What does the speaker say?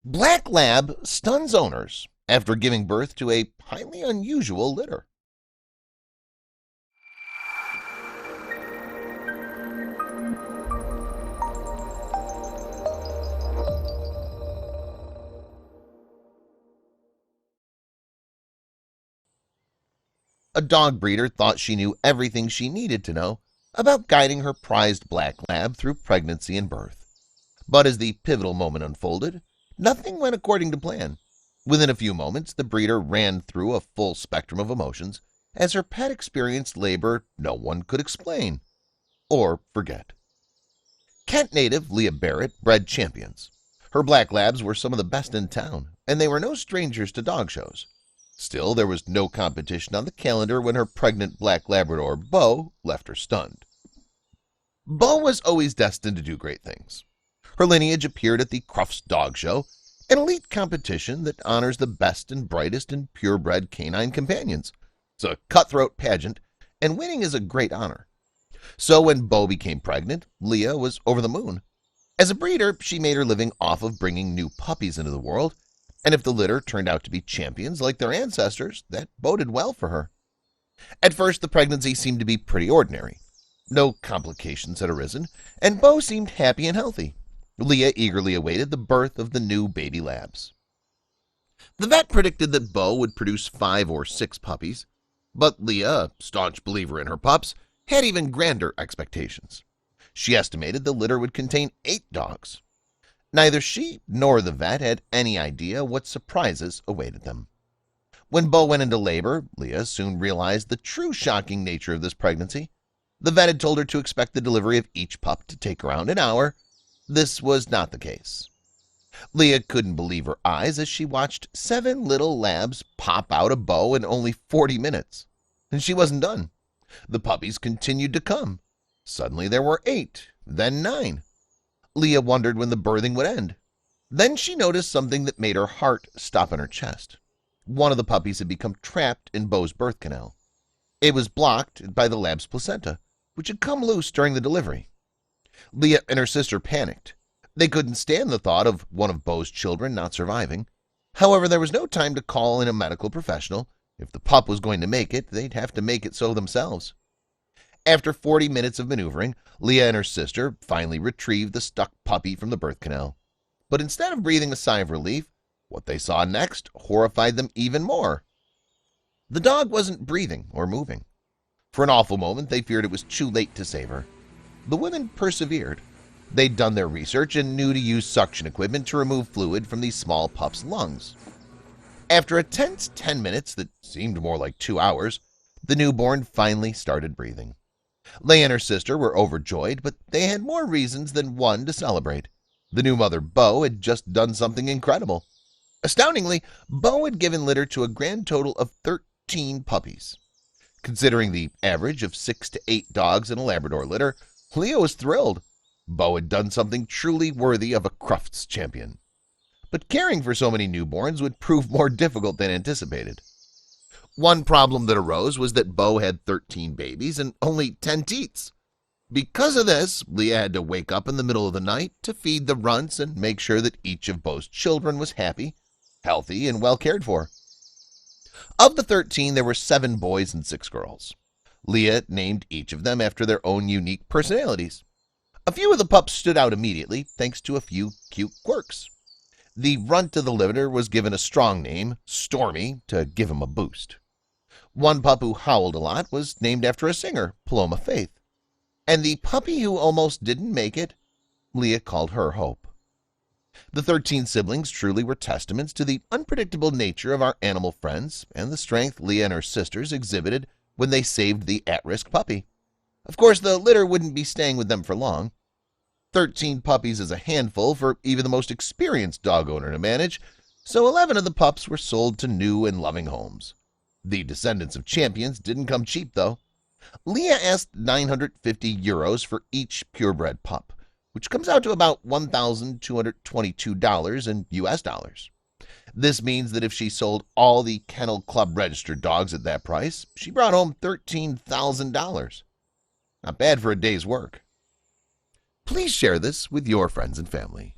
Black Lab stuns owners after giving birth to a highly unusual litter. A dog breeder thought she knew everything she needed to know about guiding her prized black lab through pregnancy and birth. But as the pivotal moment unfolded, nothing went according to plan. Within a few moments, the breeder ran through a full spectrum of emotions as her pet experienced labor no one could explain or forget. Kent native Leah Barrett bred champions. Her black labs were some of the best in town, and they were no strangers to dog shows. Still, there was no competition on the calendar when her pregnant black Labrador Beau left her stunned. Beau was always destined to do great things. Her lineage appeared at the Crufts Dog Show, an elite competition that honors the best and brightest and purebred canine companions. It's a cutthroat pageant, and winning is a great honor. So when Beau became pregnant, Leah was over the moon. As a breeder, she made her living off of bringing new puppies into the world, and if the litter turned out to be champions like their ancestors, that boded well for her. At first, the pregnancy seemed to be pretty ordinary. No complications had arisen, and Beau seemed happy and healthy. Leah eagerly awaited the birth of the new baby labs. The vet predicted that Beau would produce 5 or 6 puppies, but Leah, a staunch believer in her pups, had even grander expectations. She estimated the litter would contain 8 dogs. Neither she nor the vet had any idea what surprises awaited them. When Beau went into labor, Leah soon realized the true shocking nature of this pregnancy. The vet had told her to expect the delivery of each pup to take around an hour. This was not the case. Leah couldn't believe her eyes as she watched 7 little labs pop out of Beau in only 40 minutes. And she wasn't done. The puppies continued to come. Suddenly there were 8, then 9. Leah wondered when the birthing would end. Then she noticed something that made her heart stop in her chest. One of the puppies had become trapped in Beau's birth canal. It was blocked by the lab's placenta, which had come loose during the delivery. Leah and her sister panicked. They couldn't stand the thought of one of Beau's children not surviving. However, there was no time to call in a medical professional. If the pup was going to make it, they'd have to make it so themselves. After 40 minutes of maneuvering, Leah and her sister finally retrieved the stuck puppy from the birth canal. But instead of breathing a sigh of relief, what they saw next horrified them even more. The dog wasn't breathing or moving. For an awful moment, they feared it was too late to save her. The women persevered. They'd done their research and knew to use suction equipment to remove fluid from these small pup's lungs. After a tense 10 minutes that seemed more like 2 hours, the newborn finally started breathing. Leah and her sister were overjoyed, but they had more reasons than one to celebrate. The new mother, Beau, had just done something incredible. Astoundingly, Beau had given litter to a grand total of 13 puppies. Considering the average of 6 to 8 dogs in a Labrador litter, Leah was thrilled. Beau had done something truly worthy of a Crufts champion. But caring for so many newborns would prove more difficult than anticipated. One problem that arose was that Beau had 13 babies and only 10 teats. Because of this, Leah had to wake up in the middle of the night to feed the runts and make sure that each of Beau's children was happy, healthy, and well cared for. Of the 13, there were 7 boys and 6 girls. Leah named each of them after their own unique personalities. A few of the pups stood out immediately thanks to a few cute quirks. The runt of the litter was given a strong name, Stormy, to give him a boost. One pup who howled a lot was named after a singer, Paloma Faith. And the puppy who almost didn't make it, Leah called her Hope. The 13 siblings truly were testaments to the unpredictable nature of our animal friends and the strength Leah and her sisters exhibited when they saved the at-risk puppy. Of course, the litter wouldn't be staying with them for long. 13 puppies is a handful for even the most experienced dog owner to manage, so 11 of the pups were sold to new and loving homes. The descendants of champions didn't come cheap, though. Leah asked €950 for each purebred pup, which comes out to about $1,222 in US dollars. This means that if she sold all the Kennel Club registered dogs at that price, she brought home $13,000. Not bad for a day's work. Please share this with your friends and family.